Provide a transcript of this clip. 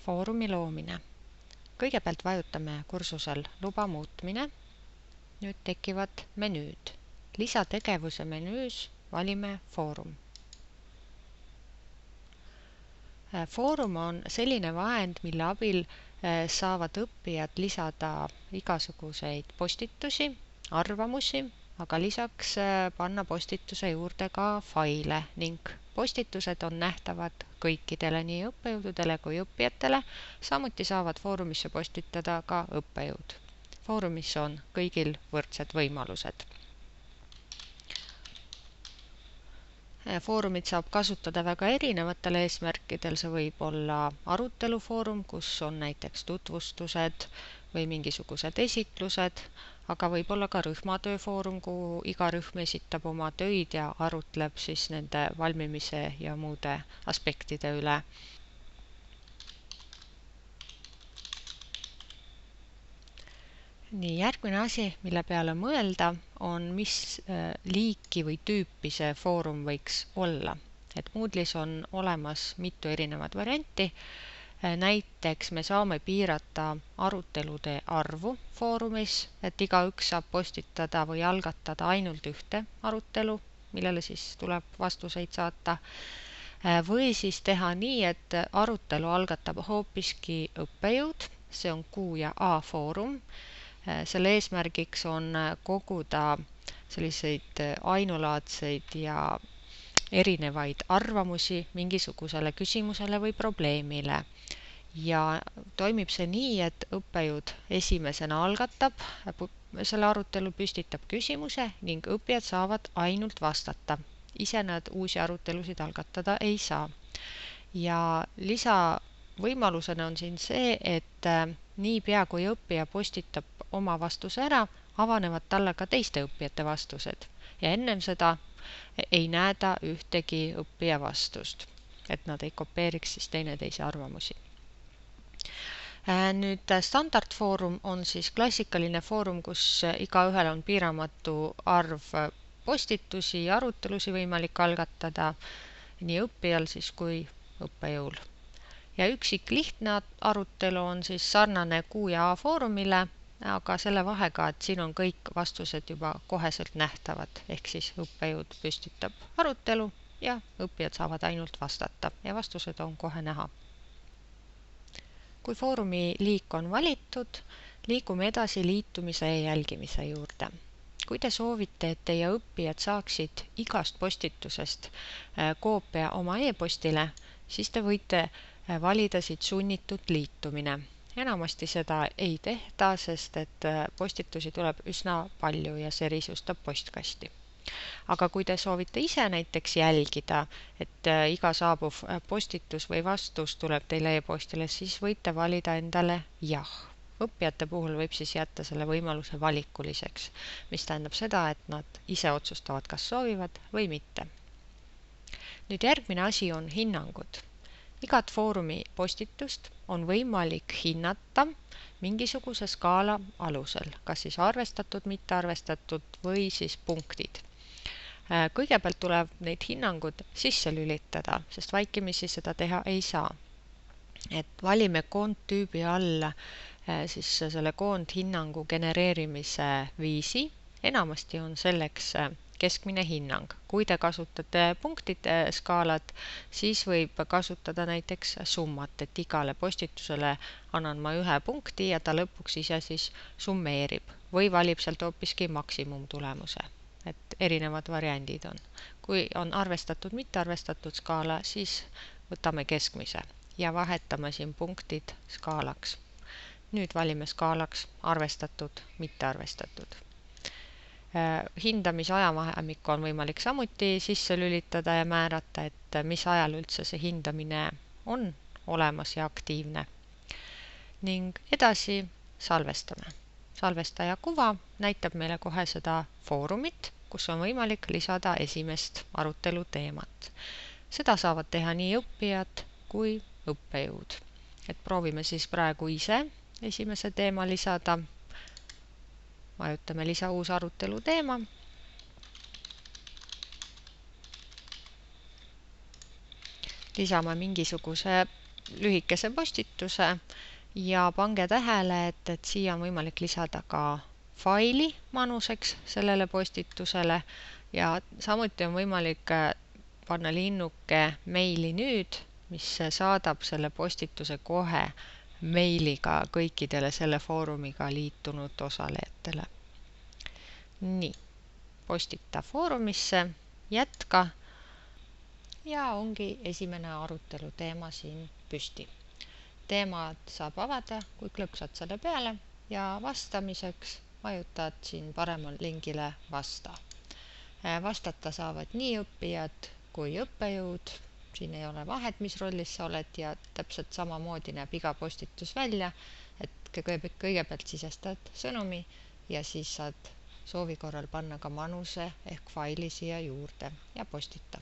Foorumi loomine. Kõigepealt vajutame kursusel luba muutmine. Nüüd tekivad menüüd. Lisategevuse menüüs valime Foorum. Foorum on selline vahend, mille abil saavad õppijad lisada igasuguseid postitusi, arvamusi, aga lisaks panna postituse juurde ka faile ning postitused on nähtavad kõikidele, nii õppejõududele kui õppijatele. Samuti saavad foorumisse postitada ka õppejõud. Foorumis on kõigil võrdsed võimalused. Foorumit saab kasutada väga erinevatel eesmärkidel. See võib olla arutelufoorum, kus on näiteks tutvustused või mingisugused esitlused, aga võib olla ka rühmatööfoorum, kuhu iga rühm esitab oma töid ja arutleb siis nende valmimise ja muude aspektide üle. Nii, järgmine asi, mille peale mõelda, on mis liiki või tüüpi see foorum võiks olla. Et Moodle'is on olemas mitu erinevat varianti. Näiteks me saame piirata arutelude arvu foorumis, et igaüks saab postitada või algatada ainult ühte arutelu, millele siis tuleb vastuseid saata. Või siis teha nii, et arutelu algatab hoopiski õppejõud. See on Q ja A foorum. Selle eesmärgiks on koguda selliseid ainulaadseid ja erinevaid arvamusi mingisugusele küsimusele või probleemile. Ja toimib see nii, et õppejõud esimesena algatab selle arutelu, püstitab küsimuse ning õppijad saavad ainult vastata. Ise nad uusi arutelusid algatada ei saa. Ja lisavõimalusena on siin see, et niipea kui õppija postitab oma vastuse ära, avanevad talle ka teiste õppijate vastused ja ennem seda ei näeda ühtegi õppija vastust, et nad ei kopeeriks siis teineteise arvamusi. Nüüd standardfoorum on siis klassikaline foorum, kus igaühel on piiramatu arv postitusi ja arutelusi võimalik algatada nii õppijal siis kui õppejõul. Ja üksik lihtne arutelu on siis sarnane Q ja A foorumile, aga selle vahega, et siin on kõik vastused juba koheselt nähtavad, ehk siis õppejõud püstitab arutelu ja õppijad saavad ainult vastata ja vastused on kohe näha. Kui foorumi liik on valitud, liigume edasi liitumise ja jälgimise juurde. Kui te soovite, et teie õppijad saaksid igast postitusest koopia oma e-postile, siis te võite valida siit sunnitud liitumine. Enamasti seda ei tehta, sest et postitusi tuleb üsna palju ja see risustab postkasti. Aga kui te soovite ise näiteks jälgida, et iga saabuv postitus või vastus tuleb teile e-postile, siis võite valida endale jah. Õppijate puhul võib siis jätta selle võimaluse valikuliseks, mis tähendab seda, et nad ise otsustavad, kas soovivad või mitte. Nüüd järgmine asi on hinnangud. Igat foorumi postitust on võimalik hinnata mingisuguse skaala alusel, kas siis arvestatud, mitte arvestatud või siis punktid. Kõigepealt tuleb neid hinnangud sisse lülitada, sest vaikimisi seda teha ei saa. Et valime koondtüübi alla siis selle koondhinnangu genereerimise viisi. Enamasti on selleks keskmine hinnang. Kui te kasutate punktide skaalat, siis võib kasutada näiteks summat, et igale postitusele annan ma 1 punkti ja ta lõpuks ise siis summeerib või valib sealt hoopiski maksimumtulemuse. Et erinevad variandid on. Kui on arvestatud, mitte arvestatud skaala, siis võtame keskmise ja vahetame siin punktid skaalaks. Nüüd valime skaalaks arvestatud, mitte arvestatud. Hindamise ajavahemikku on võimalik samuti sisse lülitada ja määrata, et mis ajal üldse see hindamine on olemas ja aktiivne. Ning edasi salvestame. Salvestaja kuva näitab meile kohe seda foorumit, kus on võimalik lisada esimest arutelu teemat. Seda saavad teha nii õppijad kui õppejõud. Et proovime siis praegu ise esimese teema lisada. Vajutame lisa uus arutelu teema. Lisame mingisuguse lühikese postituse ja pange tähele, et siia on võimalik lisada ka faili manuseks sellele postitusele ja samuti on võimalik panna linnuke meili nüüd, mis saadab selle postituse kohe meiliga kõikidele selle foorumiga liitunud osalejatele. Nii, postita foorumisse, jätka ja ongi esimene arutelu teema siin püsti. Teemad saab avada, kui klõpsad selle peale ja vastamiseks vajutad siin paremal lingile vasta. Vastata saavad nii õppijad kui õppejõud, siin ei ole vahet, mis rollis sa oled ja täpselt samamoodi näeb iga postitus välja, et kõigepealt sisestad sõnumi ja siis saad soovi korral panna ka manuse ehk faili siia juurde ja postita.